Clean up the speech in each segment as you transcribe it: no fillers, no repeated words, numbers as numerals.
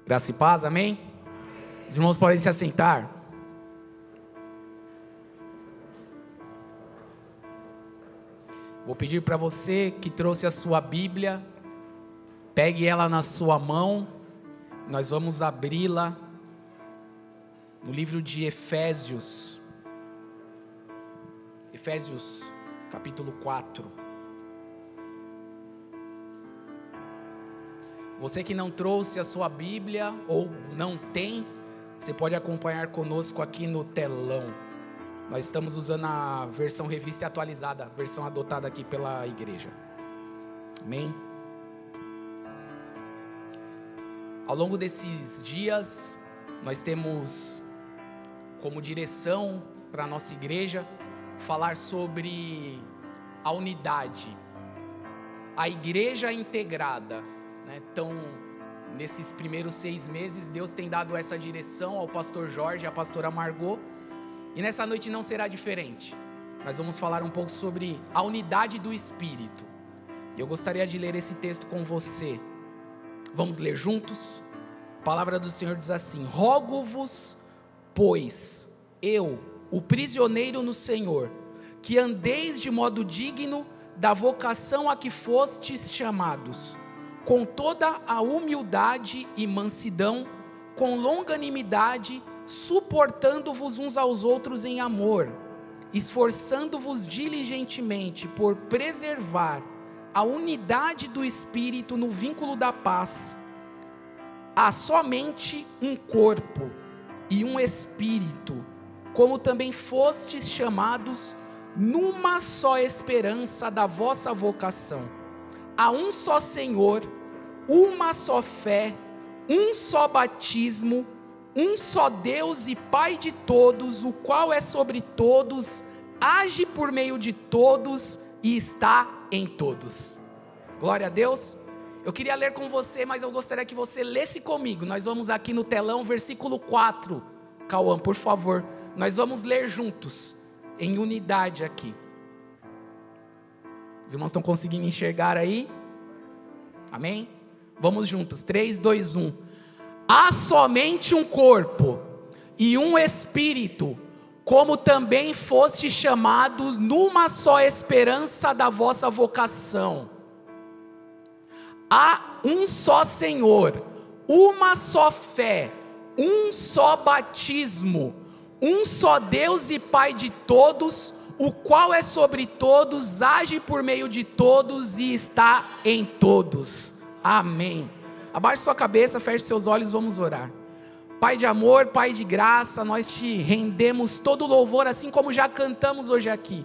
Graça e paz, amém? Os irmãos podem se assentar. Vou pedir para você que trouxe a sua Bíblia, pegue ela na sua mão, nós vamos abri-la no livro de Efésios, capítulo 4. Você que não trouxe a sua Bíblia ou não tem, você pode acompanhar conosco aqui no telão. Nós estamos usando a versão revista e atualizada, a versão adotada aqui pela igreja. Amém? Ao longo desses dias, nós temos como direção para a nossa igreja falar sobre a unidade, a igreja integrada. Então, nesses primeiros 6 meses, Deus tem dado essa direção ao pastor Jorge e à pastora Margot, e nessa noite não será diferente. Nós vamos falar um pouco sobre a unidade do Espírito, e eu gostaria de ler esse texto com você. Vamos ler juntos? A palavra do Senhor diz assim: rogo-vos, pois, eu, o prisioneiro no Senhor, que andeis de modo digno da vocação a que fostes chamados, com toda a humildade e mansidão, com longanimidade, suportando-vos uns aos outros em amor, esforçando-vos diligentemente por preservar a unidade do Espírito no vínculo da paz. Há somente um corpo e um Espírito, como também fostes chamados numa só esperança da vossa vocação. Há um só Senhor, uma só fé, um só batismo, um só Deus e Pai de todos, o qual é sobre todos, age por meio de todos e está em todos. Glória a Deus. Eu queria ler com você, mas eu gostaria que você lesse comigo. Nós vamos aqui no telão, versículo 4. Cauã, por favor, nós vamos ler juntos, em unidade aqui. Os irmãos estão conseguindo enxergar aí? Amém? Vamos juntos, 3, 2, 1. Há somente um corpo e um Espírito, como também foste chamados numa só esperança da vossa vocação. Há um só Senhor, uma só fé, um só batismo, um só Deus e Pai de todos, o qual é sobre todos, age por meio de todos e está em todos. Amém. Abaixe sua cabeça, feche seus olhos, vamos orar. Pai de amor, Pai de graça, nós te rendemos todo louvor, assim como já cantamos hoje aqui.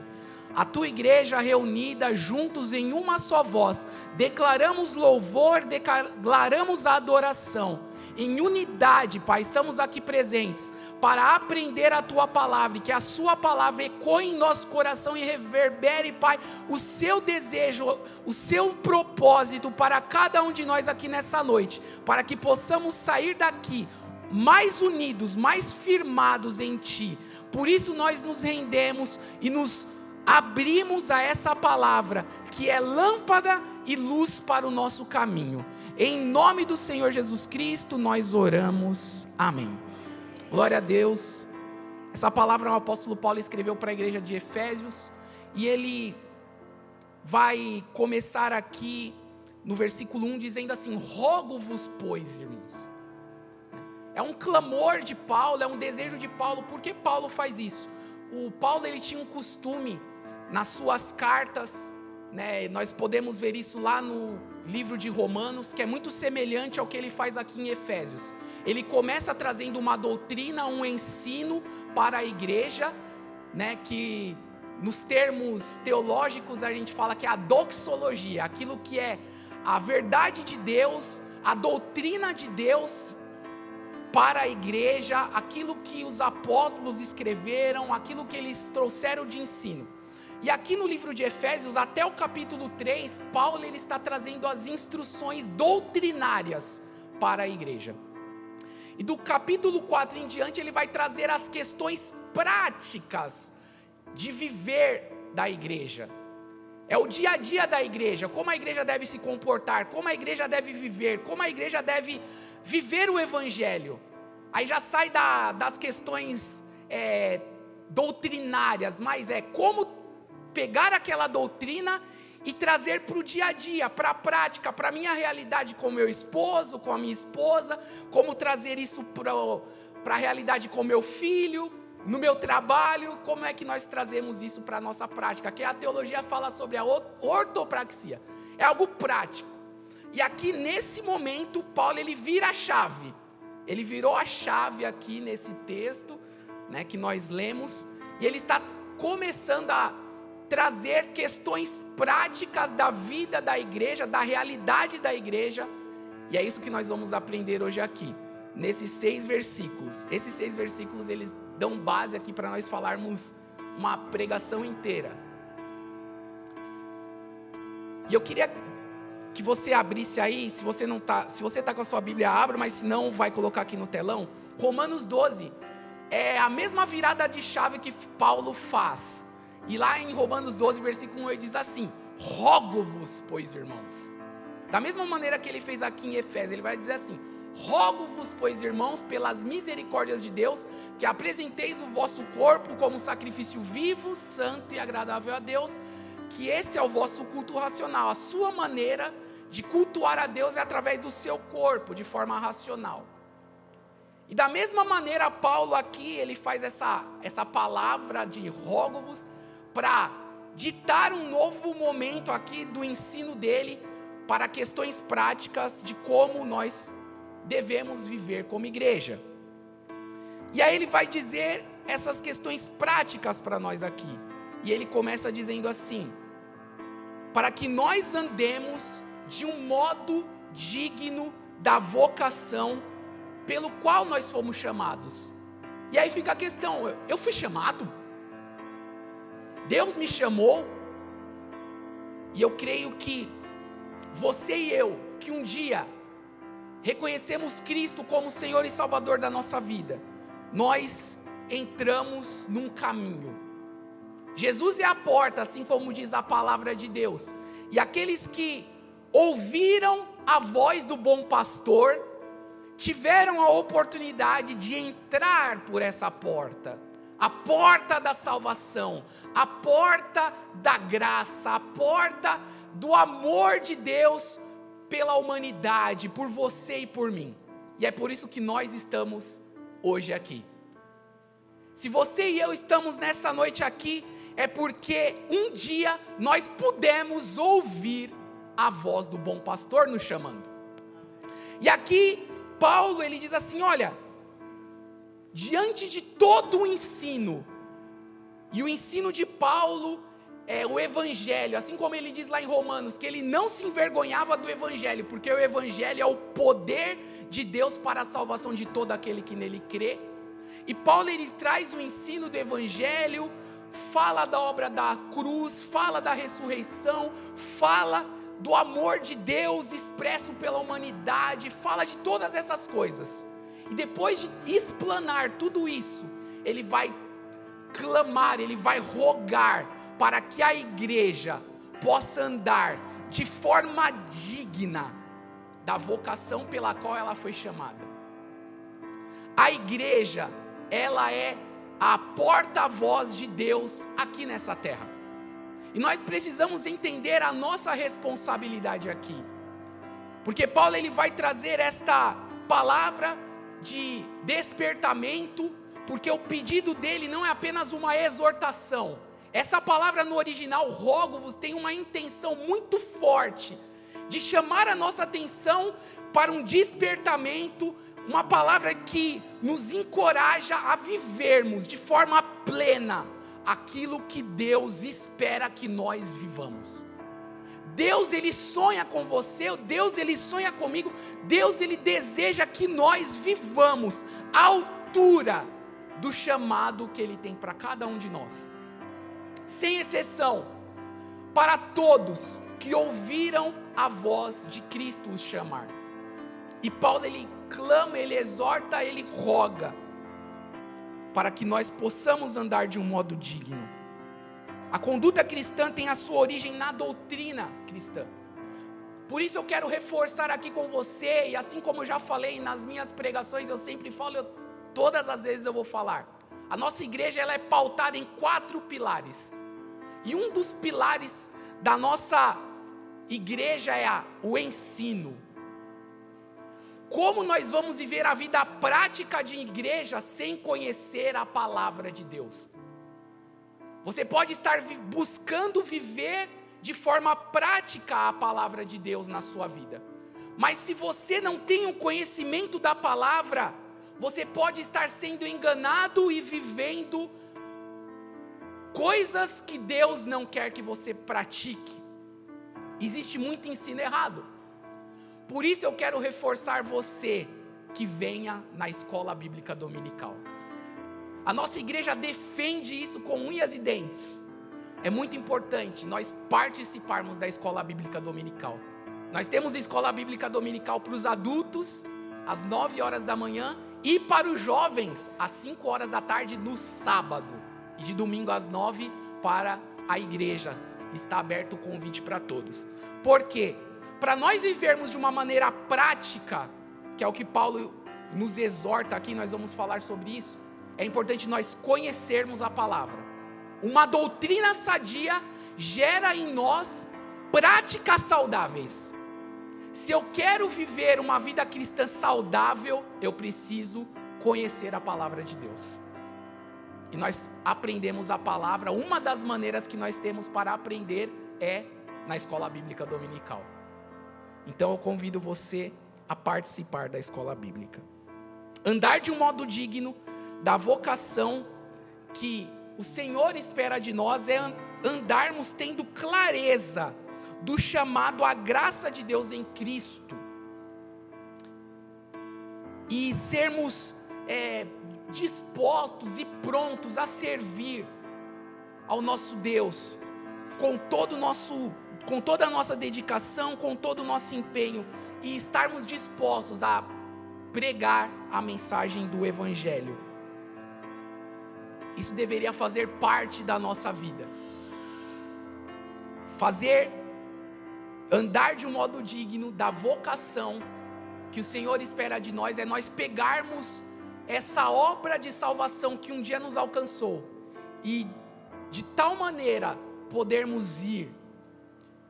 A tua igreja reunida juntos em uma só voz, declaramos louvor, declaramos adoração. Em unidade, Pai, estamos aqui presentes para aprender a Tua palavra, e que a Sua palavra ecoe em nosso coração e reverbere, Pai, o Seu desejo, o Seu propósito para cada um de nós aqui nessa noite, para que possamos sair daqui mais unidos, mais firmados em Ti. Por isso nós nos rendemos e nos abrimos a essa palavra, que é lâmpada e luz para o nosso caminho. Em nome do Senhor Jesus Cristo, nós oramos. Amém. Glória a Deus. Essa palavra o apóstolo Paulo escreveu para a igreja de Efésios, e ele vai começar aqui no versículo 1 dizendo assim: rogo-vos, pois, irmãos. É um clamor de Paulo, é um desejo de Paulo. Por que Paulo faz isso? O Paulo, ele tinha um costume nas suas cartas, nós podemos ver isso lá no livro de Romanos, que é muito semelhante ao que ele faz aqui em Efésios. Ele começa trazendo uma doutrina, um ensino para a igreja, que nos termos teológicos a gente fala que é a doxologia, aquilo que é a verdade de Deus, a doutrina de Deus para a igreja, aquilo que os apóstolos escreveram, aquilo que eles trouxeram de ensino. E aqui no livro de Efésios, até o capítulo 3, Paulo ele está trazendo as instruções doutrinárias para a igreja. E do capítulo 4 em diante, ele vai trazer as questões práticas de viver da igreja. É o dia a dia da igreja, como a igreja deve se comportar, como a igreja deve viver, como a igreja deve viver o evangelho. Aí já sai das questões doutrinárias, mas é como pegar aquela doutrina e trazer para o dia a dia, para a prática, para a minha realidade com meu esposo, com a minha esposa, como trazer isso para a realidade com meu filho, no meu trabalho, como é que nós trazemos isso para a nossa prática, que a teologia fala sobre a ortopraxia, é algo prático. E aqui nesse momento, Paulo ele vira a chave, ele virou a chave aqui nesse texto, né, que nós lemos, e ele está começando a trazer questões práticas da vida da igreja, da realidade da igreja, e é isso que nós vamos aprender hoje aqui, nesses 6 versículos. Esses 6 versículos, eles dão base aqui para nós falarmos uma pregação inteira. E eu queria que você abrisse aí, se você está com a sua Bíblia, abra, mas se não, vai colocar aqui no telão, Romanos 12, é a mesma virada de chave que Paulo faz, e lá em Romanos 12, versículo 1, ele diz assim: rogo-vos, pois irmãos, da mesma maneira que ele fez aqui em Efésios, ele vai dizer assim: rogo-vos, pois irmãos, pelas misericórdias de Deus, que apresenteis o vosso corpo como sacrifício vivo, santo e agradável a Deus, que esse é o vosso culto racional. A sua maneira de cultuar a Deus é através do seu corpo, de forma racional. E da mesma maneira, Paulo aqui, ele faz essa palavra de rogo-vos, para ditar um novo momento aqui do ensino dele, para questões práticas de como nós devemos viver como igreja. E aí ele vai dizer essas questões práticas para nós aqui. E ele começa dizendo assim: para que nós andemos de um modo digno da vocação pelo qual nós fomos chamados. E aí fica a questão: eu fui chamado? Deus me chamou? E eu creio que você e eu, que um dia reconhecemos Cristo como Senhor e Salvador da nossa vida, nós entramos num caminho. Jesus é a porta, assim como diz a palavra de Deus. E aqueles que ouviram a voz do bom pastor, tiveram a oportunidade de entrar por essa porta. A porta da salvação, a porta da graça, a porta do amor de Deus pela humanidade, por você e por mim. E é por isso que nós estamos hoje aqui. Se você e eu estamos nessa noite aqui, é porque um dia nós pudemos ouvir a voz do bom pastor nos chamando. E aqui Paulo ele diz assim: olha, diante de todo o ensino, e o ensino de Paulo é o evangelho, assim como ele diz lá em Romanos, que ele não se envergonhava do evangelho, porque o evangelho é o poder de Deus para a salvação de todo aquele que nele crê. E Paulo ele traz o ensino do evangelho, fala da obra da cruz, fala da ressurreição, fala do amor de Deus expresso pela humanidade, fala de todas essas coisas. E depois de explanar tudo isso, ele vai clamar, ele vai rogar para que a igreja possa andar de forma digna da vocação pela qual ela foi chamada. A igreja, ela é a porta-voz de Deus aqui nessa terra. E nós precisamos entender a nossa responsabilidade aqui. Porque Paulo ele vai trazer esta palavra de despertamento, porque o pedido dele não é apenas uma exortação. Essa palavra no original, rogo-vos, tem uma intenção muito forte de chamar a nossa atenção para um despertamento, uma palavra que nos encoraja a vivermos de forma plena aquilo que Deus espera que nós vivamos. Deus ele sonha com você, Deus ele sonha comigo, Deus ele deseja que nós vivamos à altura do chamado que ele tem para cada um de nós, sem exceção, para todos que ouviram a voz de Cristo os chamar. E Paulo ele clama, ele exorta, ele roga para que nós possamos andar de um modo digno. A conduta cristã tem a sua origem na doutrina cristã. Por isso eu quero reforçar aqui com você, e assim como eu já falei nas minhas pregações, eu sempre falo, todas as vezes eu vou falar. A nossa igreja ela é pautada em 4 pilares. E um dos pilares da nossa igreja é o ensino. Como nós vamos viver a vida prática de igreja sem conhecer a palavra de Deus? Você pode estar buscando viver de forma prática a palavra de Deus na sua vida. Mas se você não tem o conhecimento da palavra, você pode estar sendo enganado e vivendo coisas que Deus não quer que você pratique. Existe muito ensino errado. Por isso eu quero reforçar você que venha na escola bíblica dominical. A nossa igreja defende isso com unhas e dentes. É muito importante nós participarmos da escola bíblica dominical. Nós temos escola bíblica dominical para os adultos, às 9 horas da manhã, e para os jovens, às 5 horas da tarde, no sábado. E de domingo às 9 para a igreja. Está aberto o convite para todos. Por quê? Para nós vivermos de uma maneira prática, que é o que Paulo nos exorta aqui, nós vamos falar sobre isso, é importante nós conhecermos a palavra. Uma doutrina sadia gera em nós práticas saudáveis. Se eu quero viver uma vida cristã saudável, eu preciso conhecer a palavra de Deus. E nós aprendemos a palavra, uma das maneiras que nós temos para aprender é na escola bíblica dominical. Então eu convido você a participar da escola bíblica. Andar de um modo digno da vocação que o Senhor espera de nós é andarmos tendo clareza do chamado à graça de Deus em Cristo. E sermos dispostos e prontos a servir ao nosso Deus com toda a nossa dedicação, com todo o nosso empenho, e estarmos dispostos a pregar a mensagem do Evangelho. Isso deveria fazer parte da nossa vida. Andar de um modo digno da vocação que o Senhor espera de nós é nós pegarmos essa obra de salvação que um dia nos alcançou e de tal maneira podermos ir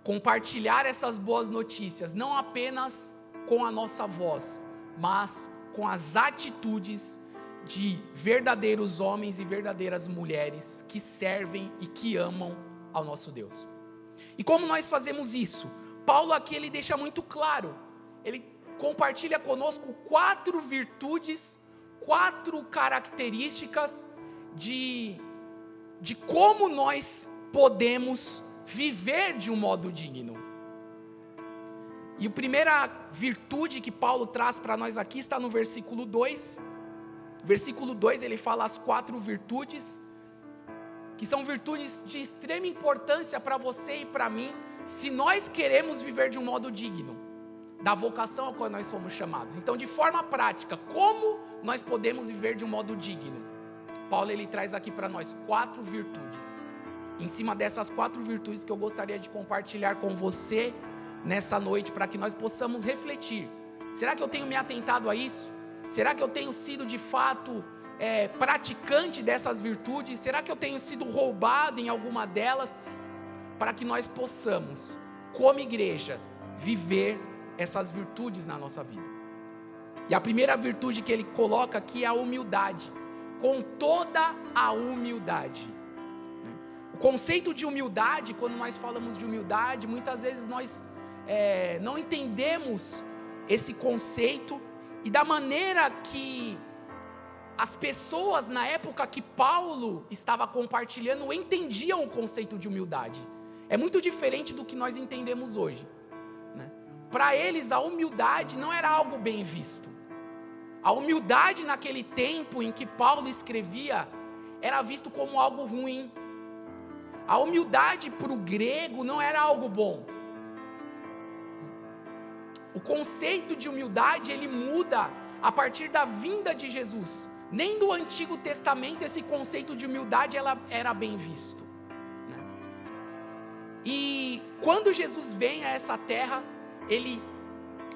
compartilhar essas boas notícias, não apenas com a nossa voz, mas com as atitudes de verdadeiros homens e verdadeiras mulheres que servem e que amam ao nosso Deus. E como nós fazemos isso? Paulo aqui ele deixa muito claro, ele compartilha conosco 4 virtudes, 4 características de como nós podemos viver de um modo digno. E a primeira virtude que Paulo traz para nós aqui está no versículo 2. Versículo 2 ele fala as 4 virtudes, que são virtudes de extrema importância para você e para mim, se nós queremos viver de um modo digno, da vocação a qual nós fomos chamados. Então, de forma prática, como nós podemos viver de um modo digno? Paulo ele traz aqui para nós 4 virtudes. Em cima dessas 4 virtudes que eu gostaria de compartilhar com você nessa noite, para que nós possamos refletir. Será que eu tenho me atentado a isso? Será que eu tenho sido de fato praticante dessas virtudes? Será que eu tenho sido roubado em alguma delas? Para que nós possamos, como igreja, viver essas virtudes na nossa vida. E a primeira virtude que ele coloca aqui é a humildade. Com toda a humildade. O conceito de humildade, quando nós falamos de humildade, muitas vezes nós não entendemos esse conceito e da maneira que as pessoas na época que Paulo estava compartilhando entendiam o conceito de humildade. É muito diferente do que nós entendemos hoje, né? Para eles a humildade não era algo bem visto. A humildade naquele tempo em que Paulo escrevia era visto como algo ruim. A humildade para o grego não era algo bom. O conceito de humildade ele muda a partir da vinda de Jesus. Nem no Antigo Testamento esse conceito de humildade era bem visto, né? E quando Jesus vem a essa terra, ele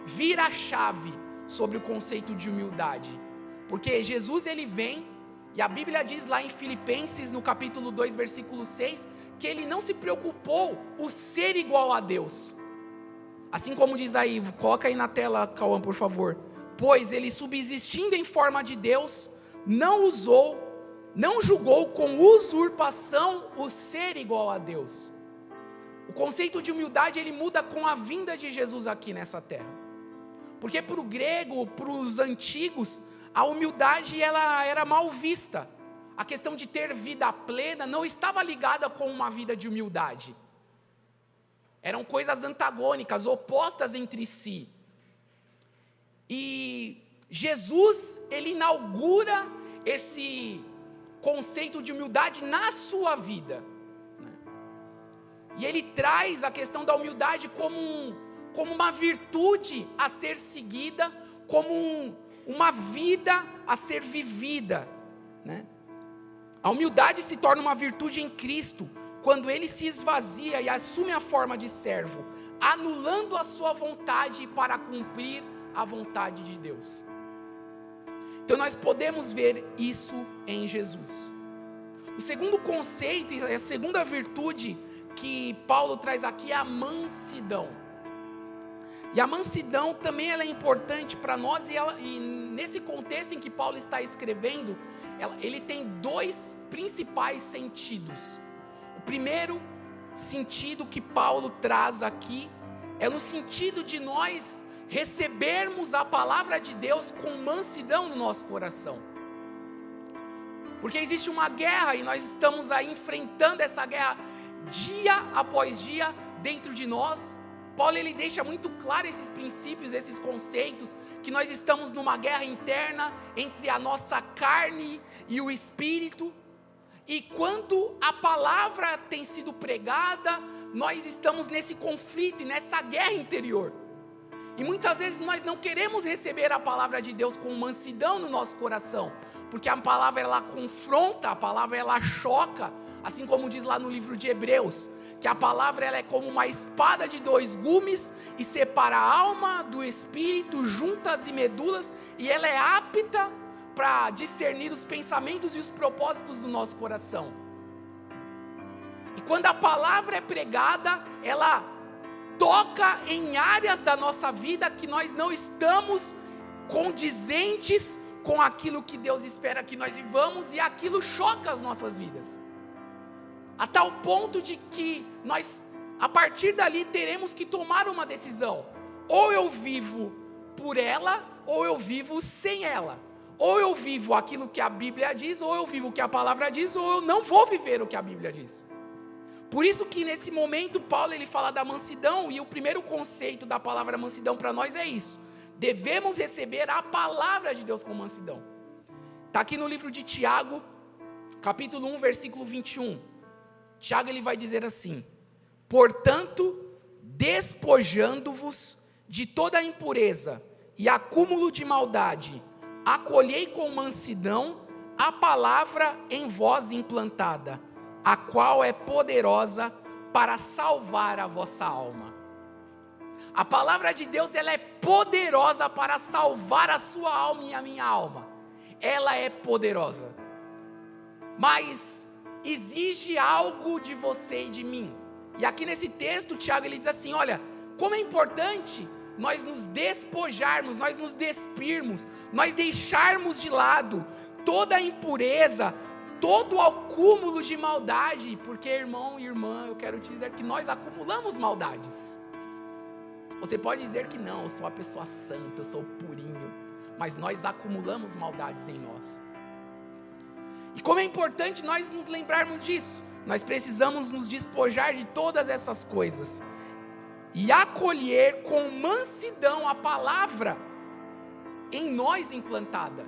vira a chave sobre o conceito de humildade. Porque Jesus ele vem, e a Bíblia diz lá em Filipenses, no capítulo 2, versículo 6, que ele não se preocupou o ser igual a Deus. Assim como diz aí, coloca aí na tela, Cauã, por favor. Pois ele, subsistindo em forma de Deus, não julgou com usurpação o ser igual a Deus. O conceito de humildade, ele muda com a vinda de Jesus aqui nessa terra. Porque para o grego, para os antigos, a humildade ela era mal vista. A questão de ter vida plena não estava ligada com uma vida de humildade. Eram coisas antagônicas, opostas entre si. E Jesus, ele inaugura esse conceito de humildade na sua vida. E ele traz a questão da humildade como uma virtude a ser seguida, como uma vida a ser vivida, né? A humildade se torna uma virtude em Cristo, quando ele se esvazia e assume a forma de servo, anulando a sua vontade para cumprir a vontade de Deus. Então nós podemos ver isso em Jesus. O segundo conceito e a segunda virtude que Paulo traz aqui é a mansidão. E a mansidão também ela é importante para nós, e nesse contexto em que Paulo está escrevendo, ele tem dois principais sentidos. O primeiro sentido que Paulo traz aqui é no sentido de nós recebermos a palavra de Deus com mansidão no nosso coração. Porque existe uma guerra e nós estamos aí enfrentando essa guerra dia após dia dentro de nós. Paulo ele deixa muito claro esses princípios, esses conceitos, que nós estamos numa guerra interna entre a nossa carne e o espírito. E quando a palavra tem sido pregada, nós estamos nesse conflito e nessa guerra interior. E muitas vezes nós não queremos receber a palavra de Deus com mansidão no nosso coração, porque a palavra ela confronta, a palavra ela choca, assim como diz lá no livro de Hebreus, que a palavra ela é como uma espada de dois gumes e separa a alma do espírito, juntas e medulas, e ela é apta para discernir os pensamentos e os propósitos do nosso coração. E quando a palavra é pregada, ela toca em áreas da nossa vida que nós não estamos condizentes com aquilo que Deus espera que nós vivamos, e aquilo choca as nossas vidas. A tal ponto de que nós, a partir dali, teremos que tomar uma decisão. Ou eu vivo por ela, ou eu vivo sem ela. Ou eu vivo aquilo que a Bíblia diz, ou eu vivo o que a palavra diz, ou eu não vou viver o que a Bíblia diz. Por isso que nesse momento Paulo ele fala da mansidão, e o primeiro conceito da palavra mansidão para nós é isso. Devemos receber a palavra de Deus com mansidão. Está aqui no livro de Tiago, capítulo 1, versículo 21. Tiago ele vai dizer assim: portanto, despojando-vos de toda a impureza e acúmulo de maldade, acolhei com mansidão a palavra em vós implantada, a qual é poderosa para salvar a vossa alma. A palavra de Deus ela é poderosa para salvar a sua alma e a minha alma. Ela é poderosa, mas exige algo de você e de mim. E aqui nesse texto, Tiago ele diz assim: olha, como é importante nós nos despojarmos, nós nos despirmos, nós deixarmos de lado toda a impureza, todo o acúmulo de maldade, porque irmão e irmã, eu quero te dizer que nós acumulamos maldades. Você pode dizer que não, eu sou uma pessoa santa, eu sou purinho, mas nós acumulamos maldades em nós. E como é importante nós nos lembrarmos disso, nós precisamos nos despojar de todas essas coisas e acolher com mansidão a palavra em nós implantada.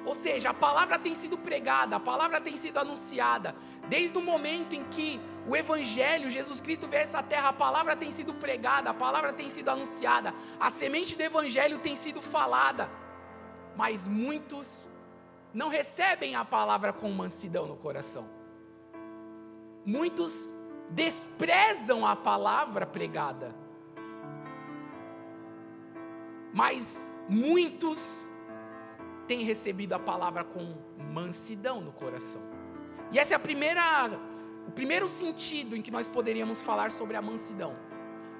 Ou seja, a palavra tem sido pregada, a palavra tem sido anunciada, desde o momento em que o Evangelho, Jesus Cristo veio a essa terra, a palavra tem sido pregada, a palavra tem sido anunciada, a semente do Evangelho tem sido falada, mas muitos não recebem a palavra com mansidão no coração. Muitos desprezam a palavra pregada. mas muitos têm recebido a palavra com mansidão no coração. E esse é o primeiro sentido em que nós poderíamos falar sobre a mansidão.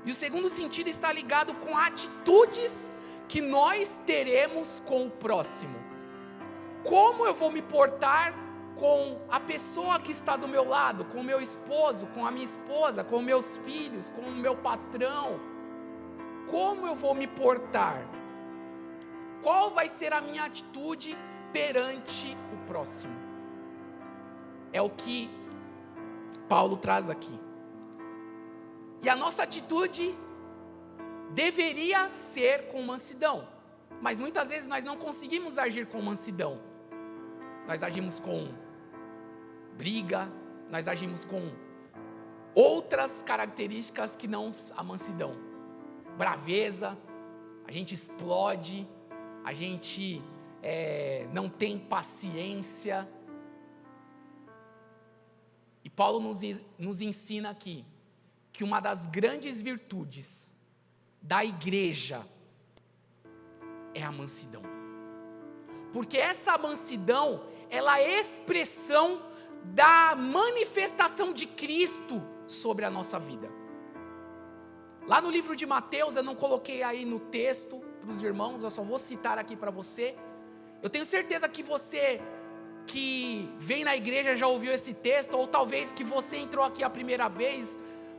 E o segundo sentido está ligado com atitudes que nós teremos com o próximo. Como eu vou me portar com a pessoa que está do meu lado, com o meu esposo, com a minha esposa, com meus filhos, com o meu patrão? Como eu vou me portar? Qual vai ser a minha atitude perante o próximo? É o que Paulo traz aqui. E a nossa atitude deveria ser com mansidão, mas muitas vezes nós não conseguimos agir com mansidão. Nós agimos com briga, nós agimos com outras características que não a mansidão. Braveza, a gente explode, a gente não tem paciência. E Paulo nos ensina aqui que uma das grandes virtudes da igreja é a mansidão. Porque essa mansidão, ela é expressão da manifestação de Cristo sobre a nossa vida. Lá no livro de Mateus, eu não coloquei aí no texto para os irmãos, eu só vou citar aqui para você. Eu tenho certeza que você que vem na igreja já ouviu esse texto, ou talvez que você entrou aqui a primeira vez,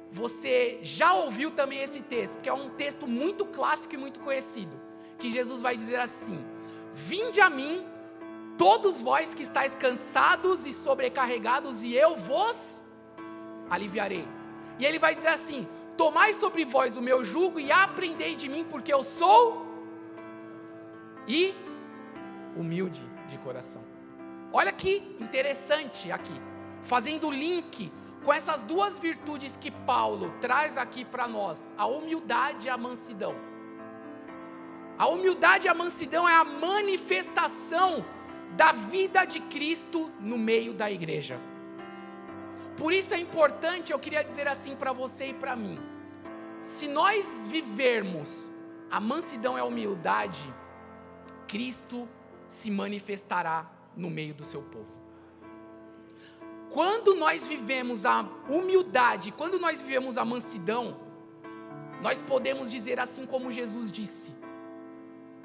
você já ouviu também esse texto, porque é um texto muito clássico e muito conhecido, que Jesus vai dizer assim: vinde a mim, todos vós que estáis cansados e sobrecarregados, e eu vos aliviarei. E ele vai dizer assim: tomai sobre vós o meu jugo e aprendei de mim, porque eu sou e humilde de coração. Olha que interessante aqui, fazendo o link com essas duas virtudes que Paulo traz aqui para nós, a humildade e a mansidão. A humildade e a mansidão é a manifestação da vida de Cristo no meio da igreja. Por isso é importante, eu queria dizer assim para você e para mim: se nós vivermos a mansidão e a humildade, Cristo se manifestará no meio do seu povo. Quando nós vivemos a humildade, quando nós vivemos a mansidão, nós podemos dizer assim como Jesus disse: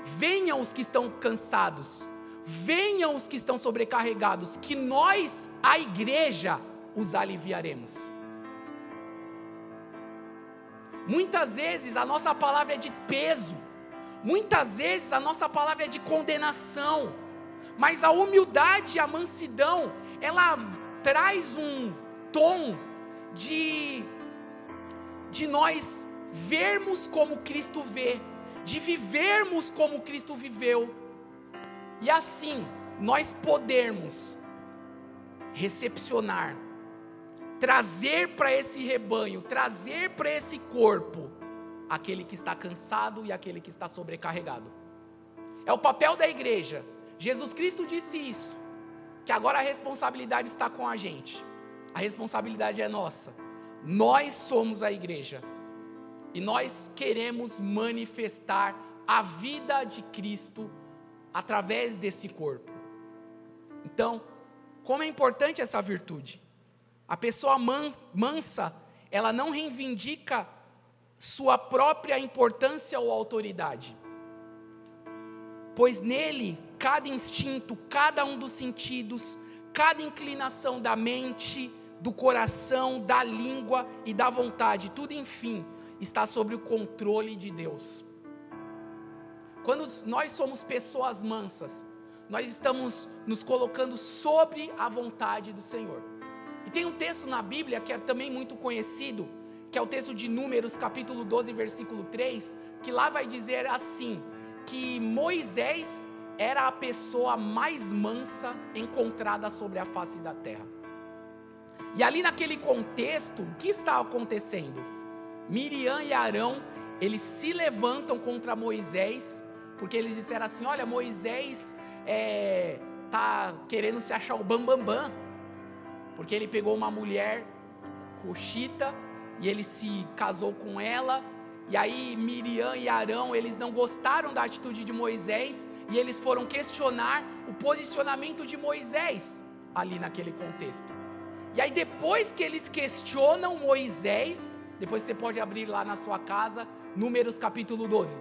venham os que estão cansados, venham os que estão sobrecarregados, que nós, a igreja, os aliviaremos. Muitas vezes a nossa palavra é de peso, muitas vezes a nossa palavra é de condenação, mas a humildade e a mansidão, ela traz um tom de nós vermos como Cristo vê, de vivermos como Cristo viveu, e assim nós podermos recepcionar, trazer para esse rebanho, trazer para esse corpo, aquele que está cansado e aquele que está sobrecarregado. É o papel da igreja. Jesus Cristo disse isso, que agora a responsabilidade está com a gente, a responsabilidade é nossa, nós somos a igreja, e nós queremos manifestar a vida de Cristo através desse corpo. Então, como é importante essa virtude? A pessoa mansa, ela não reivindica sua própria importância ou autoridade, pois nele, cada instinto, cada um dos sentidos, cada inclinação da mente, do coração, da língua e da vontade, tudo enfim, está sob o controle de Deus. Quando nós somos pessoas mansas, nós estamos nos colocando sobre a vontade do Senhor. E tem um texto na Bíblia que é também muito conhecido, que é o texto de Números, capítulo 12, versículo 3, que lá vai dizer assim, que Moisés era a pessoa mais mansa encontrada sobre a face da terra. E ali naquele contexto, o que está acontecendo? Miriam e Arão, eles se levantam contra Moisés, porque eles disseram assim: olha, Moisés está querendo se achar o bambambam, porque ele pegou uma mulher cuxita, e ele se casou com ela, E aí Miriam e Arão, eles não gostaram da atitude de Moisés, e eles foram questionar o posicionamento de Moisés, ali naquele contexto. E aí depois que eles questionam Moisés, depois você pode abrir lá na sua casa, Números capítulo 12.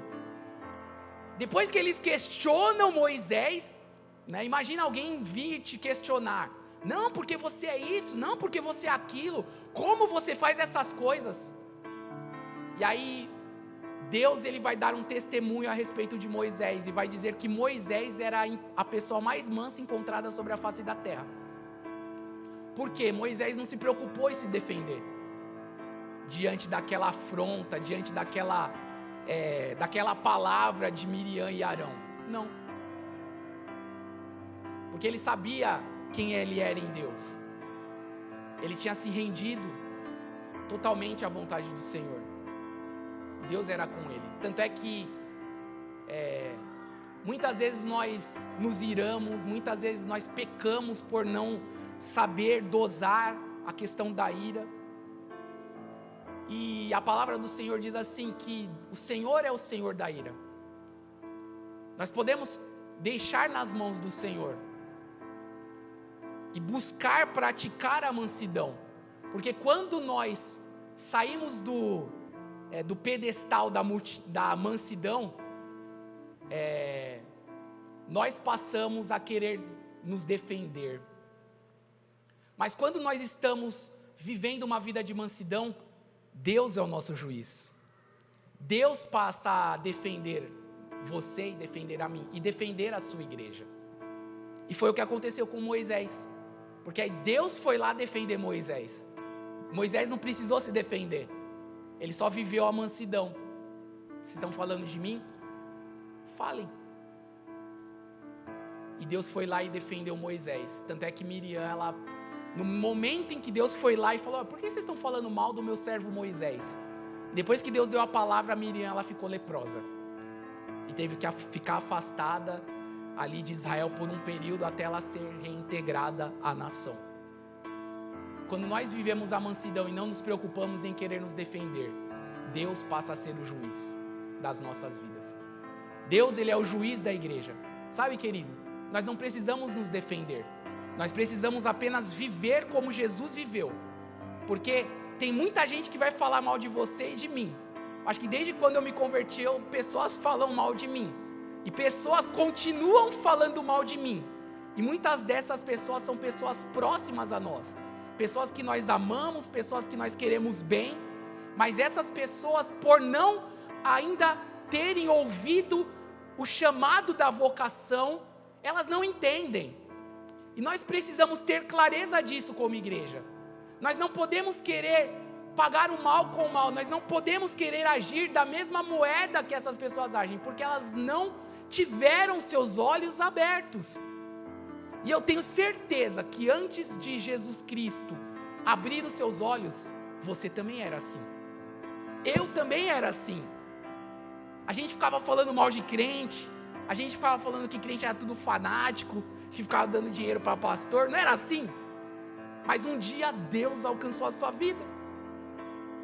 Depois que eles questionam Moisés, né, imagina alguém vir te questionar, não porque você é isso, não porque você é aquilo, como você faz essas coisas? E aí Deus, ele vai dar um testemunho a respeito de Moisés, e vai dizer que Moisés era a pessoa mais mansa encontrada sobre a face da terra. Por quê? Moisés não se preocupou em se defender, diante daquela afronta, diante daquela palavra de Miriam e Arão. Não. Porque ele sabia quem ele era em Deus. Ele tinha se rendido totalmente à vontade do Senhor. Deus era com ele. Tanto é que muitas vezes nós nos iramos, muitas vezes nós pecamos por não saber dosar a questão da ira. E a palavra do Senhor diz assim, que o Senhor é o Senhor da ira. Nós podemos deixar nas mãos do Senhor e buscar praticar a mansidão, porque quando nós saímos do pedestal da mansidão, nós passamos a querer nos defender. Mas quando nós estamos vivendo uma vida de mansidão, Deus é o nosso juiz. Deus passa a defender você e defender a mim, e defender a sua igreja. E foi o que aconteceu com Moisés, porque aí Deus foi lá defender Moisés. Moisés não precisou se defender, ele só viveu a mansidão. Vocês estão falando de mim? Falem. E Deus foi lá e defendeu Moisés. Tanto é que Miriam, no momento em que Deus foi lá e falou, por que vocês estão falando mal do meu servo Moisés? Depois que Deus deu a palavra, Miriam, ela ficou leprosa, e teve que ficar afastada ali de Israel por um período, até ela ser reintegrada à nação. Quando nós vivemos a mansidão e não nos preocupamos em querer nos defender, Deus passa a ser o juiz das nossas vidas. Deus, ele é o juiz da igreja. Sabe, querido, nós não precisamos nos defender, nós precisamos apenas viver como Jesus viveu. Porque tem muita gente que vai falar mal de você e de mim. Acho que desde quando eu me converti, pessoas falam mal de mim, e pessoas continuam falando mal de mim, e muitas dessas pessoas são pessoas próximas a nós, pessoas que nós amamos, pessoas que nós queremos bem, mas essas pessoas, por não ainda terem ouvido o chamado da vocação, elas não entendem. E nós precisamos ter clareza disso como igreja. Nós não podemos querer pagar o mal com o mal, nós não podemos querer agir da mesma moeda que essas pessoas agem, porque elas não tiveram seus olhos abertos. E eu tenho certeza que antes de Jesus Cristo abrir os seus olhos, você também era assim. Eu também era assim. A gente ficava falando mal de crente, a gente ficava falando que crente era tudo fanático, que ficava dando dinheiro para pastor, não era assim? Mas um dia Deus alcançou a sua vida.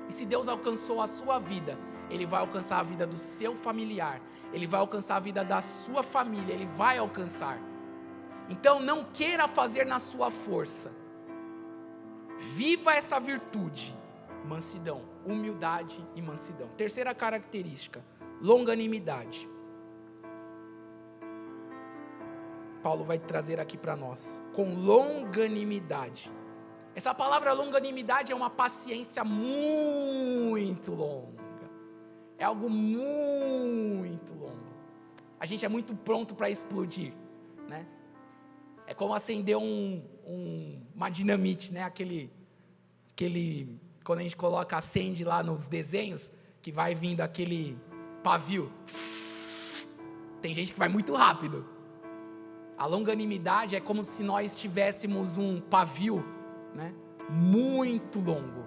E se Deus alcançou a sua vida, Ele vai alcançar a vida do seu familiar, Ele vai alcançar a vida da sua família, Ele vai alcançar. Então não queira fazer na sua força. Viva essa virtude, mansidão, humildade e mansidão. Terceira característica, longanimidade. Paulo vai trazer aqui para nós, com longanimidade. Essa palavra longanimidade é uma paciência muito longa, é algo muito longo. A gente é muito pronto para explodir, né? É como acender uma dinamite, né? Aquele, quando a gente coloca, acende lá nos desenhos, que vai vindo aquele pavio. Tem gente que vai muito rápido. A longanimidade é como se nós tivéssemos um pavio, né, muito longo,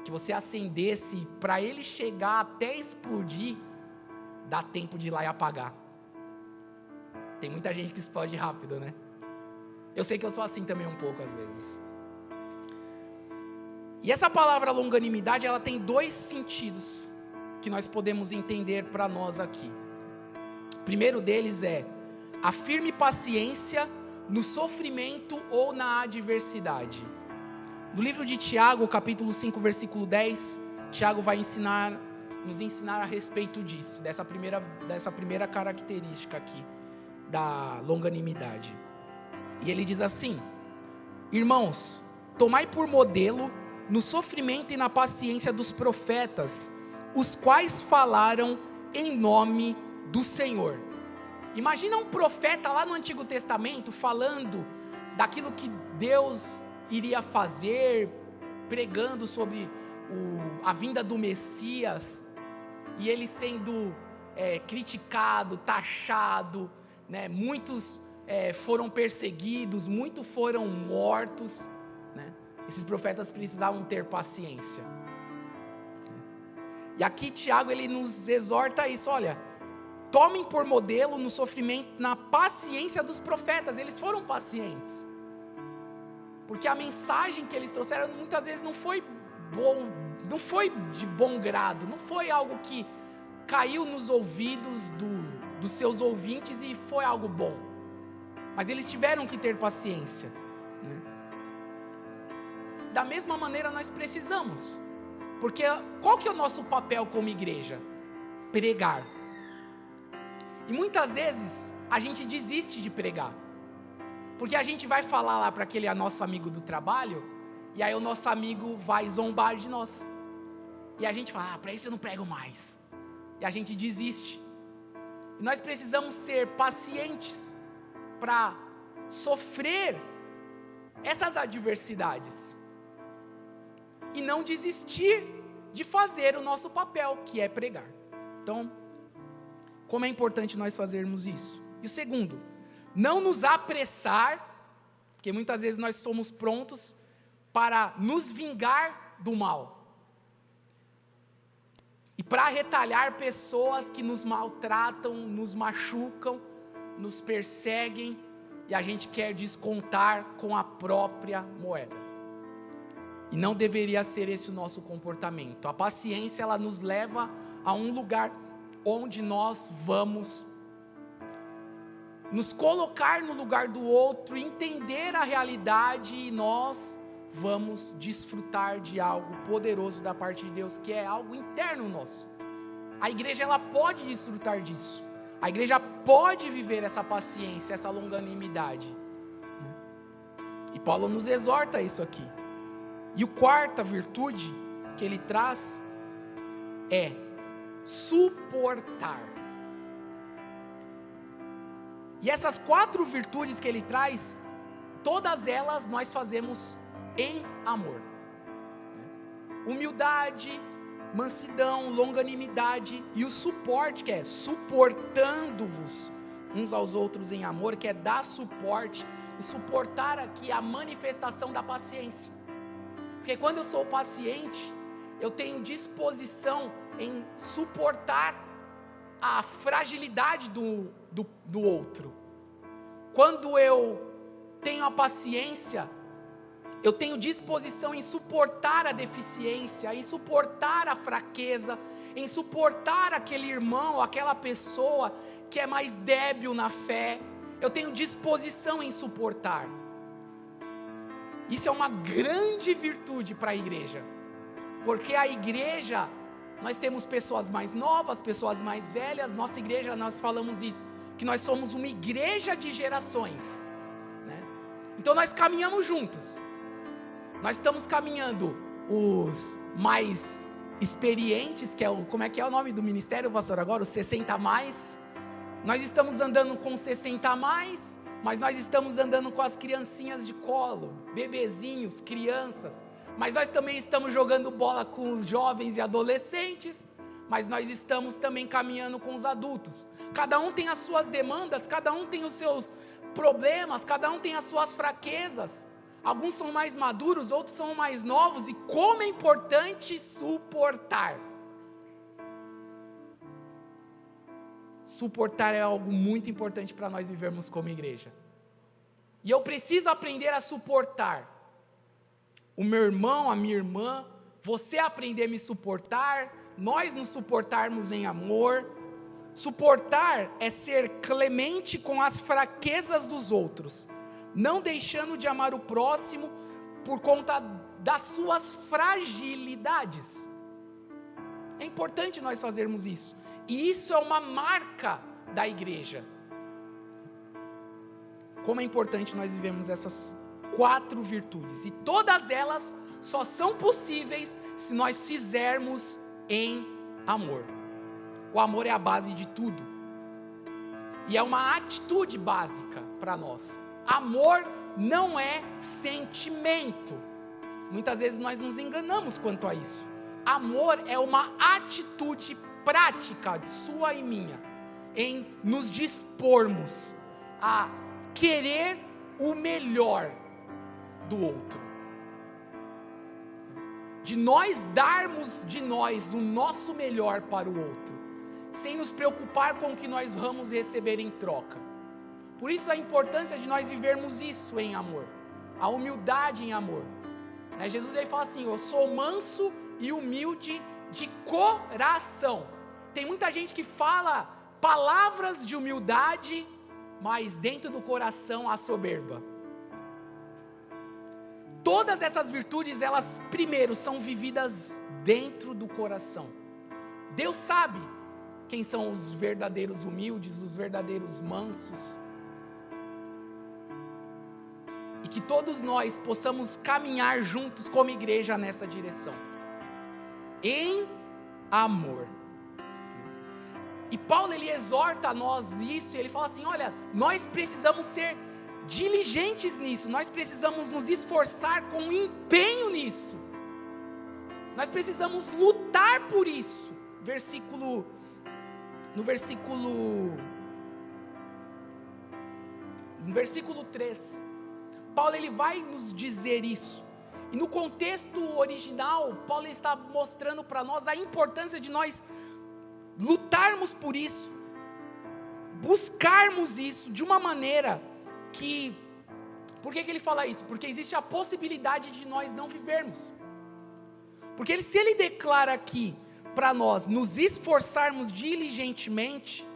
que você acendesse, para ele chegar até explodir, dá tempo de ir lá e apagar. Tem muita gente que explode rápido, né? Eu sei que eu sou assim também um pouco às vezes. E essa palavra longanimidade, ela tem dois sentidos. que nós podemos entender para nós aqui. O primeiro deles é a firme paciência no sofrimento ou na adversidade. No livro de Tiago, capítulo 5, versículo 10, Tiago vai nos ensinar a respeito disso, dessa primeira característica aqui, da longanimidade. E ele diz assim: irmãos, tomai por modelo no sofrimento e na paciência dos profetas, os quais falaram em nome do Senhor. Imagina um profeta lá no Antigo Testamento falando daquilo que Deus iria fazer, pregando sobre a vinda do Messias, e ele sendo criticado, taxado, né? Muitos foram perseguidos, muitos foram mortos, né? Esses profetas precisavam ter paciência. E aqui Tiago, ele nos exorta a isso: olha, tomem por modelo no sofrimento, na paciência dos profetas. Eles foram pacientes, porque a mensagem que eles trouxeram muitas vezes não foi não foi de bom grado, não foi algo que caiu nos ouvidos dos seus ouvintes e foi algo bom, mas eles tiveram que ter paciência, né? Da mesma maneira nós precisamos, porque qual que é o nosso papel como igreja? Pregar. E muitas vezes a gente desiste de pregar, porque a gente vai falar lá para aquele nosso amigo do trabalho, e aí o nosso amigo vai zombar de nós, e a gente fala: para isso eu não prego mais, e a gente desiste. E nós precisamos ser pacientes para sofrer essas adversidades e não desistir de fazer o nosso papel, que é pregar. Então, como é importante nós fazermos isso. E o segundo, não nos apressar, porque muitas vezes nós somos prontos para nos vingar do mal e para retalhar pessoas que nos maltratam, nos machucam, nos perseguem, e a gente quer descontar com a própria moeda. E não deveria ser esse o nosso comportamento. A paciência, ela nos leva a um lugar onde nós vamos nos colocar no lugar do outro, entender a realidade, e nós vamos desfrutar de algo poderoso da parte de Deus, que é algo interno nosso. A igreja, ela pode desfrutar disso. A igreja pode viver essa paciência, essa longanimidade. E Paulo nos exorta a isso aqui. E a quarta virtude que ele traz é suportar. E essas 4 virtudes que ele traz, todas elas nós fazemos em amor. Humildade, mansidão, longanimidade e o suporte, que é suportando-vos uns aos outros em amor, que é dar suporte. O suportar aqui é a manifestação da paciência. Porque quando eu sou paciente, eu tenho disposição em suportar a fragilidade do outro. Quando eu tenho a paciência, eu tenho disposição em suportar a deficiência, em suportar a fraqueza, em suportar aquele irmão, aquela pessoa que é mais débil na fé. Eu tenho disposição em suportar. Isso é uma grande virtude para a igreja, porque a igreja, nós temos pessoas mais novas, pessoas mais velhas. Nossa igreja, nós falamos isso, que nós somos uma igreja de gerações, né? Então nós caminhamos juntos. Nós estamos caminhando os mais experientes, que é como é que é o nome do ministério, pastor, agora? Os 60 a mais. Nós estamos andando com 60 a mais, mas nós estamos andando com as criancinhas de colo, bebezinhos, crianças. Mas nós também estamos jogando bola com os jovens e adolescentes, mas nós estamos também caminhando com os adultos. Cada um tem as suas demandas, cada um tem os seus problemas, cada um tem as suas fraquezas. Alguns são mais maduros, outros são mais novos, e como é importante suportar. Suportar é algo muito importante para nós vivermos como igreja. E eu preciso aprender a suportar o meu irmão, a minha irmã, você aprender a me suportar, nós nos suportarmos em amor. Suportar é ser clemente com as fraquezas dos outros, não deixando de amar o próximo por conta das suas fragilidades. É importante nós fazermos isso, e isso é uma marca da igreja. Como é importante nós vivemos essas 4 virtudes, e todas elas só são possíveis se nós fizermos em amor. O amor é a base de tudo, e é uma atitude básica para nós. Amor não é sentimento. Muitas vezes nós nos enganamos quanto a isso. Amor é uma atitude prática, sua e minha, em nos dispormos a querer o melhor do outro, de nós darmos de nós o nosso melhor para o outro, sem nos preocupar com o que nós vamos receber em troca. Por isso a importância de nós vivermos isso em amor, a humildade em amor. Jesus ele fala assim: eu sou manso e humilde de coração. Tem muita gente que fala palavras de humildade, mas dentro do coração há soberba. Todas essas virtudes, elas primeiro são vividas dentro do coração. Deus sabe quem são os verdadeiros humildes, os verdadeiros mansos. E que todos nós possamos caminhar juntos como igreja nessa direção, em amor. E Paulo ele exorta a nós isso, e ele fala assim: olha, nós precisamos ser diligentes nisso, nós precisamos nos esforçar com empenho nisso, nós precisamos lutar por isso. No versículo 3, Paulo ele vai nos dizer isso, e no contexto original, Paulo está mostrando para nós a importância de nós lutarmos por isso, buscarmos isso de uma maneira que... Por que ele fala isso? Porque existe a possibilidade de nós não vivermos. Porque se ele declara aqui para nós nos esforçarmos diligentemente,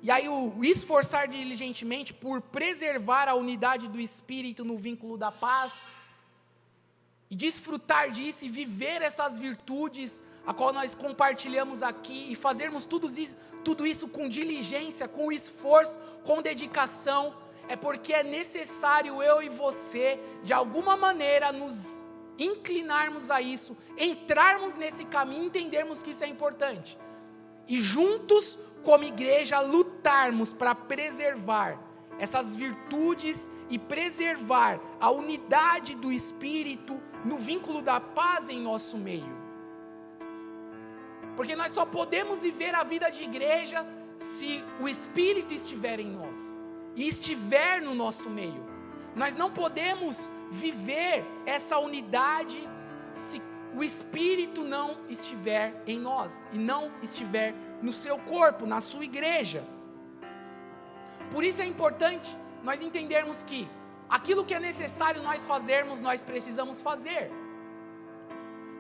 e aí o esforçar diligentemente por preservar a unidade do Espírito no vínculo da paz, e desfrutar disso e viver essas virtudes a qual nós compartilhamos aqui, e fazermos tudo isso com diligência, com esforço, com dedicação, é porque é necessário eu e você, de alguma maneira, nos inclinarmos a isso, entrarmos nesse caminho e entendermos que isso é importante, e juntos, como igreja, lutarmos para preservar essas virtudes e preservar a unidade do Espírito no vínculo da paz em nosso meio. Porque nós só podemos viver a vida de igreja se o Espírito estiver em nós e estiver no nosso meio. Nós não podemos viver essa unidade se o Espírito não estiver em nós e não estiver no seu corpo, na sua igreja. Por isso é importante nós entendermos que aquilo que é necessário nós fazermos, nós precisamos fazer.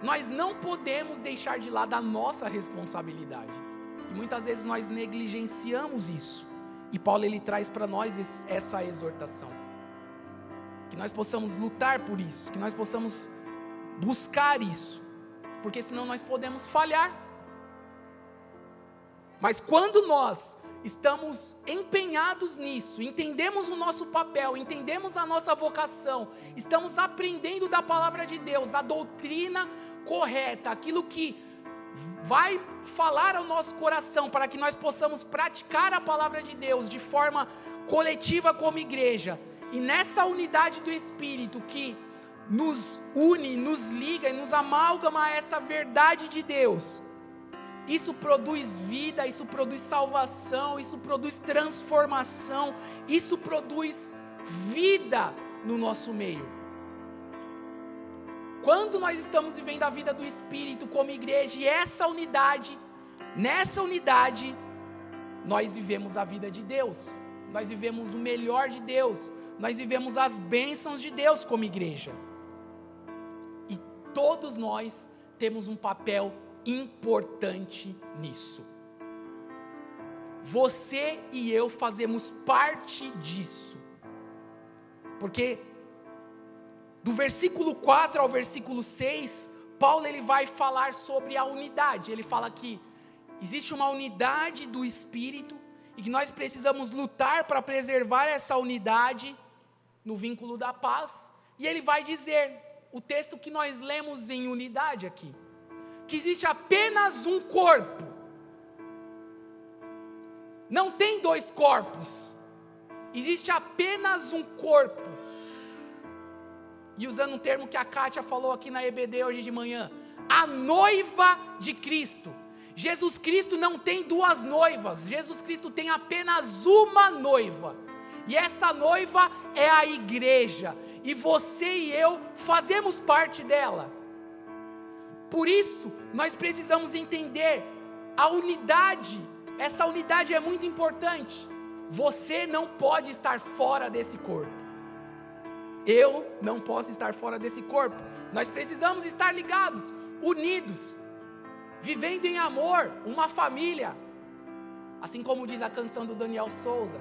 Nós não podemos deixar de lado a nossa responsabilidade, e muitas vezes nós negligenciamos isso, e Paulo ele traz para nós essa exortação, que nós possamos lutar por isso, que nós possamos buscar isso, porque senão nós podemos falhar. Mas quando nós estamos empenhados nisso, entendemos o nosso papel, entendemos a nossa vocação, estamos aprendendo da palavra de Deus, a doutrina correta, aquilo que vai falar ao nosso coração, para que nós possamos praticar a palavra de Deus de forma coletiva como igreja, e nessa unidade do Espírito que nos une, nos liga e nos amalgama a essa verdade de Deus, isso produz vida, isso produz salvação, isso produz transformação, isso produz vida no nosso meio. Quando nós estamos vivendo a vida do Espírito como igreja, e nessa unidade, nós vivemos a vida de Deus, nós vivemos o melhor de Deus, nós vivemos as bênçãos de Deus como igreja. E todos nós temos um papel importante nisso. Você e eu fazemos parte disso. Porque do versículo 4 ao versículo 6, Paulo ele vai falar sobre a unidade. Ele fala que existe uma unidade do Espírito e que nós precisamos lutar para preservar essa unidade no vínculo da paz. E ele vai dizer, o texto que nós lemos em unidade aqui, que existe apenas um corpo. Não tem dois corpos. Existe apenas um corpo. E usando um termo que a Kátia falou aqui na EBD hoje de manhã, a noiva de Cristo. Jesus Cristo não tem duas noivas, Jesus Cristo tem apenas uma noiva. E essa noiva é a igreja. E você e eu fazemos parte dela. Por isso, nós precisamos entender a unidade. Essa unidade é muito importante. Você não pode estar fora desse corpo. Eu não posso estar fora desse corpo. Nós precisamos estar ligados, unidos, vivendo em amor, uma família. Assim como diz a canção do Daniel Souza.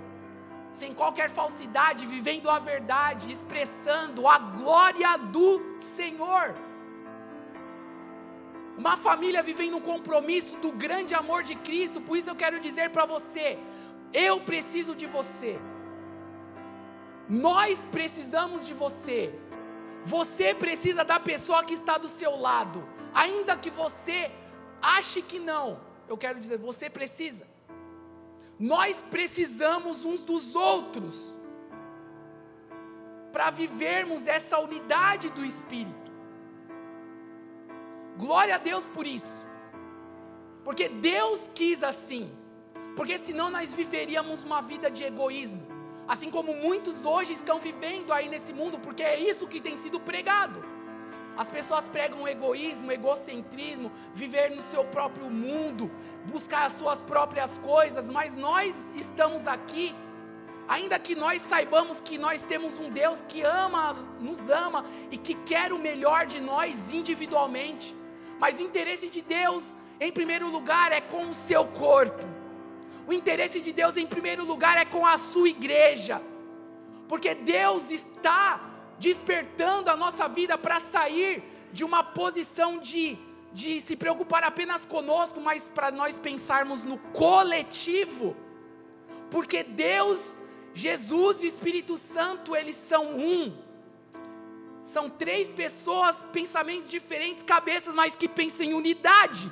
Sem qualquer falsidade, vivendo a verdade, expressando a glória do Senhor. Uma família vivendo um compromisso do grande amor de Cristo. Por isso eu quero dizer para você, eu preciso de você. Nós precisamos de você. Você precisa da pessoa que está do seu lado. Ainda que você ache que não, eu quero dizer, você precisa. Nós precisamos uns dos outros para vivermos essa unidade do Espírito. Glória a Deus por isso, porque Deus quis assim, porque senão nós viveríamos uma vida de egoísmo, assim como muitos hoje estão vivendo aí nesse mundo, porque é isso que tem sido pregado. As pessoas pregam egoísmo, egocentrismo, viver no seu próprio mundo, buscar as suas próprias coisas, mas nós estamos aqui, ainda que nós saibamos que nós temos um Deus que nos ama e que quer o melhor de nós individualmente, mas o interesse de Deus, em primeiro lugar, é com o seu corpo. O interesse de Deus, em primeiro lugar, é com a sua igreja, porque Deus está despertando a nossa vida para sair de uma posição de se preocupar apenas conosco, mas para nós pensarmos no coletivo, porque Deus, Jesus e o Espírito Santo, eles são um. São três pessoas, pensamentos diferentes, cabeças, mas que pensam em unidade.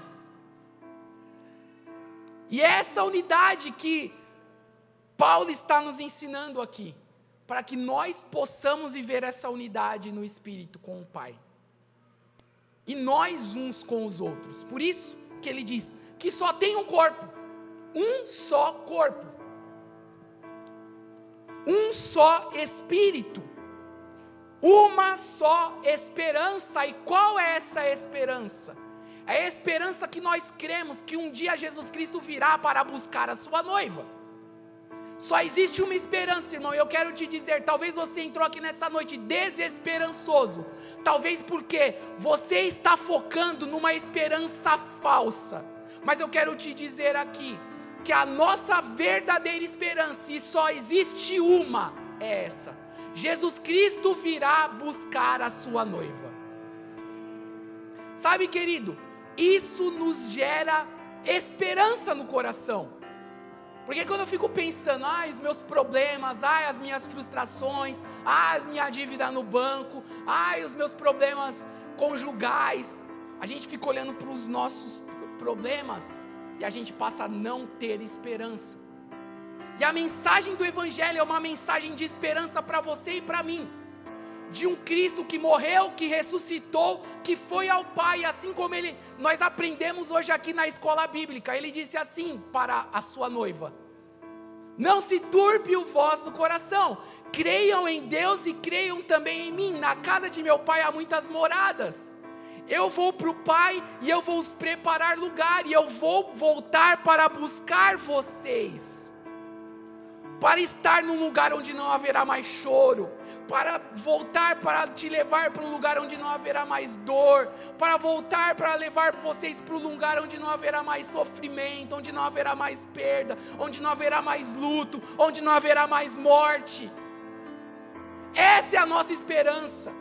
E é essa unidade que Paulo está nos ensinando aqui, para que nós possamos viver essa unidade no Espírito com o Pai. E nós uns com os outros. Por isso que ele diz que só tem um corpo. Um só corpo. Um só Espírito. Uma só esperança. E qual é essa esperança? É a esperança que nós cremos que um dia Jesus Cristo virá para buscar a sua noiva. Só existe uma esperança, irmão, e eu quero te dizer, talvez você entrou aqui nessa noite desesperançoso, talvez porque você está focando numa esperança falsa, mas eu quero te dizer aqui, que a nossa verdadeira esperança, e só existe uma, é essa: Jesus Cristo virá buscar a sua noiva. Sabe, querido, isso nos gera esperança no coração. Porque quando eu fico pensando, os meus problemas, as minhas frustrações, minha dívida no banco, os meus problemas conjugais, a gente fica olhando para os nossos problemas e a gente passa a não ter esperança. E a mensagem do Evangelho é uma mensagem de esperança para você e para mim, de um Cristo que morreu, que ressuscitou, que foi ao Pai, assim como nós aprendemos hoje aqui na escola bíblica. Ele disse assim para a sua noiva: não se turbe o vosso coração, creiam em Deus e creiam também em mim. Na casa de meu Pai há muitas moradas. Eu vou para o Pai e eu vou os preparar lugar, e eu vou voltar para buscar vocês. para estar num lugar onde não haverá mais choro, para voltar para te levar para um lugar onde não haverá mais dor, para voltar para levar vocês para um lugar onde não haverá mais sofrimento, onde não haverá mais perda, onde não haverá mais luto, onde não haverá mais morte. Essa é a nossa esperança.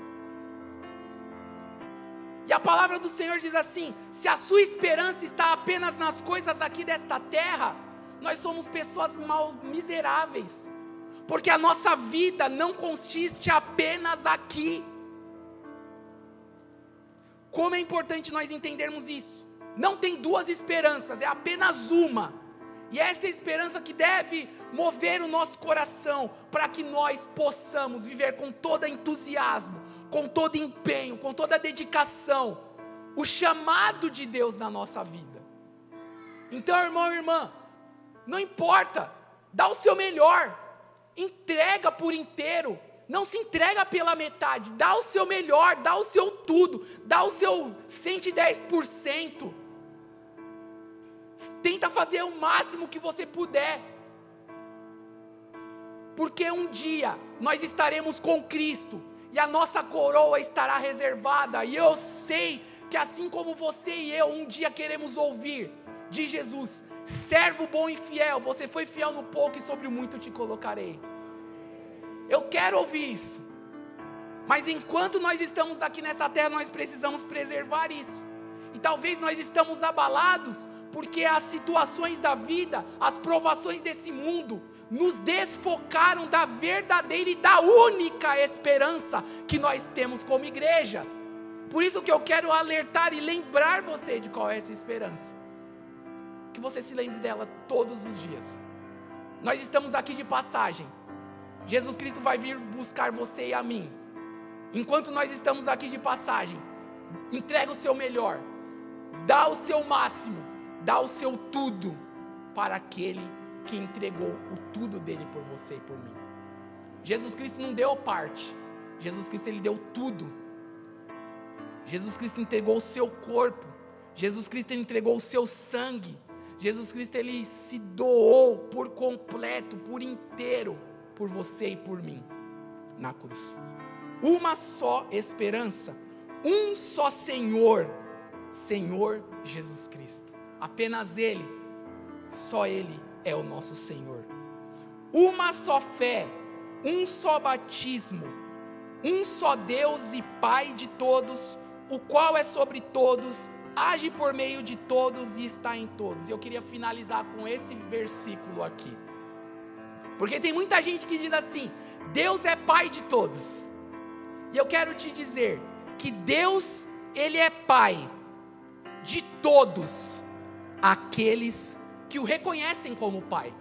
E a palavra do Senhor diz assim: se a sua esperança está apenas nas coisas aqui desta terra, nós somos pessoas miseráveis, porque a nossa vida não consiste apenas aqui. Como é importante nós entendermos isso. Não tem duas esperanças, é apenas uma. E essa é a esperança que deve mover o nosso coração, para que nós possamos viver com todo entusiasmo, com todo empenho, com toda dedicação, o chamado de Deus na nossa vida. Então, irmão e irmã, não importa, dá o seu melhor, entrega por inteiro, não se entrega pela metade, dá o seu melhor, dá o seu tudo, dá o seu 110%, tenta fazer o máximo que você puder, porque um dia nós estaremos com Cristo, e a nossa coroa estará reservada, e eu sei que assim como você e eu, um dia queremos ouvir de Jesus: servo bom e fiel, você foi fiel no pouco e sobre o muito te colocarei. Eu quero ouvir isso, mas enquanto nós estamos aqui nessa terra, nós precisamos preservar isso, e talvez nós estamos abalados, porque as situações da vida, as provações desse mundo, nos desfocaram da verdadeira e da única esperança que nós temos como igreja. Por isso que eu quero alertar e lembrar você de qual é essa esperança, que você se lembre dela todos os dias. Nós estamos aqui de passagem, Jesus Cristo vai vir buscar você e a mim. Enquanto nós estamos aqui de passagem, entrega o seu melhor, dá o seu máximo, dá o seu tudo para aquele que entregou o tudo dele por você e por mim. Jesus Cristo não deu parte, Jesus Cristo ele deu tudo. Jesus Cristo entregou o seu corpo, Jesus Cristo ele entregou o seu sangue, Jesus Cristo ele se doou por completo, por inteiro, por você e por mim, na cruz. Uma só esperança, um só Senhor, Senhor Jesus Cristo. Apenas Ele, só Ele é o nosso Senhor. Uma só fé, um só batismo, um só Deus e Pai de todos, o qual é sobre todos, age por meio de todos e está em todos. Eu queria finalizar com esse versículo aqui, porque tem muita gente que diz assim: Deus é Pai de todos. E eu quero te dizer que Deus, Ele é Pai de todos aqueles que o reconhecem como Pai.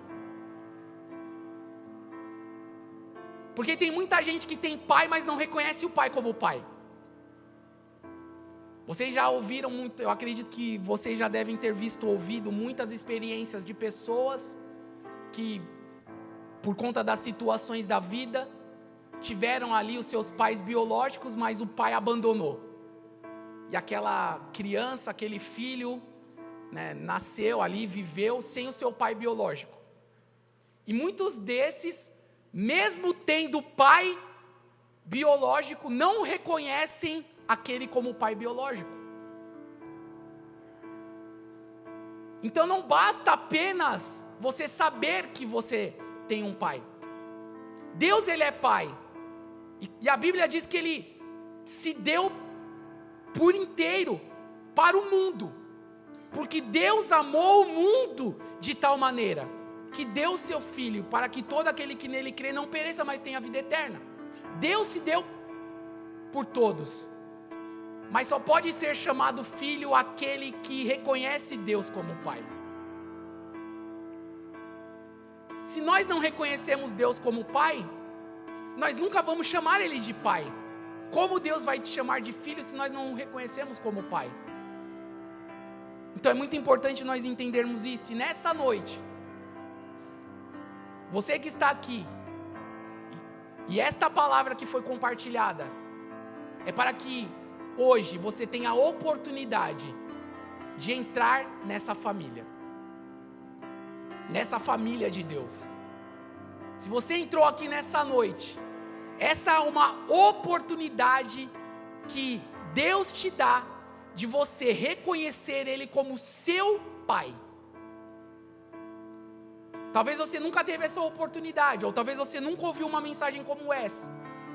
Porque tem muita gente que tem pai, mas não reconhece o pai como pai. Vocês já ouviram muito, eu acredito que vocês já devem ter visto, ouvido muitas experiências de pessoas que, por conta das situações da vida, tiveram ali os seus pais biológicos, mas o pai abandonou. E aquela criança, aquele filho, né, nasceu ali, viveu sem o seu pai biológico. E muitos desses, mesmo tendo pai biológico, não reconhecem aquele como pai biológico. Então não basta apenas você saber que você tem um pai. Deus, Ele é pai. E a Bíblia diz que Ele se deu por inteiro para o mundo. Porque Deus amou o mundo de tal maneira que deu o seu Filho para que todo aquele que nele crê não pereça, mas tenha vida eterna. Deus se deu por todos, mas só pode ser chamado filho aquele que reconhece Deus como Pai. Se nós não reconhecemos Deus como Pai, nós nunca vamos chamar Ele de Pai. Como Deus vai te chamar de filho se nós não o reconhecemos como Pai? Então é muito importante nós entendermos isso. E nessa noite, você que está aqui, e esta palavra que foi compartilhada, é para que hoje você tenha a oportunidade de entrar nessa família de Deus. Se você entrou aqui nessa noite, essa é uma oportunidade que Deus te dá de você reconhecer Ele como seu Pai. Talvez você nunca teve essa oportunidade, ou talvez você nunca ouviu uma mensagem como essa,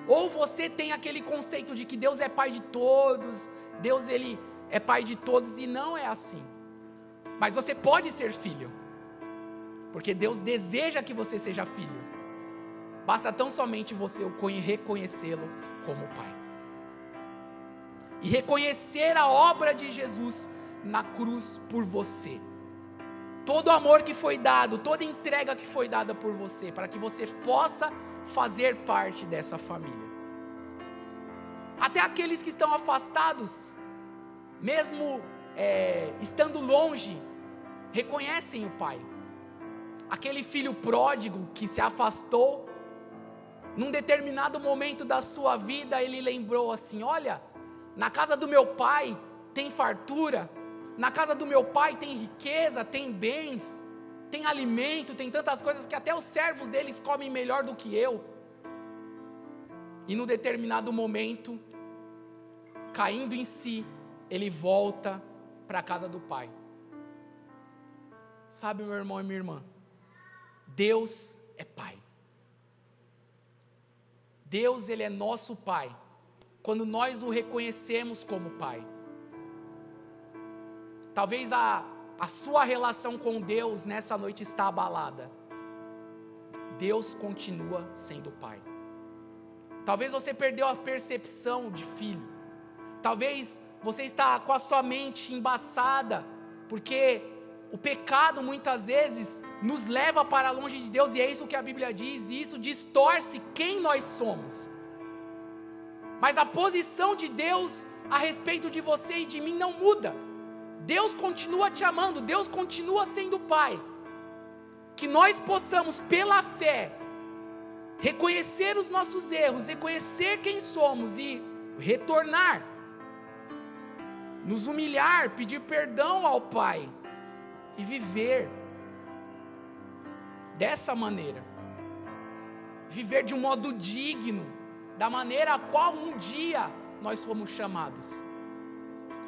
ou você tem aquele conceito de que Deus é Pai de todos, Deus Ele é Pai de todos, e não é assim. Mas você pode ser filho, porque Deus deseja que você seja filho, basta tão somente você reconhecê-lo como Pai, e reconhecer a obra de Jesus na cruz por você, todo o amor que foi dado, toda entrega que foi dada por você, para que você possa fazer parte dessa família. Até aqueles que estão afastados, mesmo estando longe, reconhecem o Pai. Aquele filho pródigo que se afastou, num determinado momento da sua vida, ele lembrou assim: olha, na casa do meu pai tem fartura, na casa do meu pai tem riqueza, tem bens, tem alimento, tem tantas coisas que até os servos deles comem melhor do que eu. E num determinado momento, caindo em si, ele volta para a casa do pai. Sabe, meu irmão e minha irmã, Deus é Pai. Deus, Ele é nosso Pai, quando nós o reconhecemos como Pai. Talvez a sua relação com Deus nessa noite está abalada. Deus continua sendo Pai. Talvez você perdeu a percepção de filho. Talvez você está com a sua mente embaçada, porque o pecado muitas vezes nos leva para longe de Deus, e é isso que a Bíblia diz, e isso distorce quem nós somos. Mas a posição de Deus a respeito de você e de mim não muda. Deus continua te amando, Deus continua sendo Pai. Que nós possamos, pela fé, reconhecer os nossos erros, reconhecer quem somos e retornar, nos humilhar, pedir perdão ao Pai e viver dessa maneira, viver de um modo digno, da maneira a qual um dia nós fomos chamados.